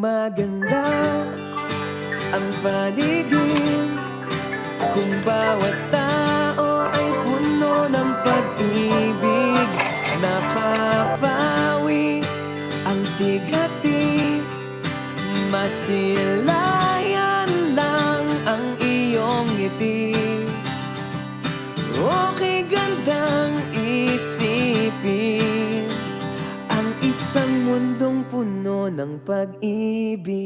Maganda ang paligid kung bawat tao ay puno ng pag-ibig. Napapawi ang bighati, masilayan lang ang iyong ngiti. Okay, gandang isipin ang isang mundong puno ng pag-ibig.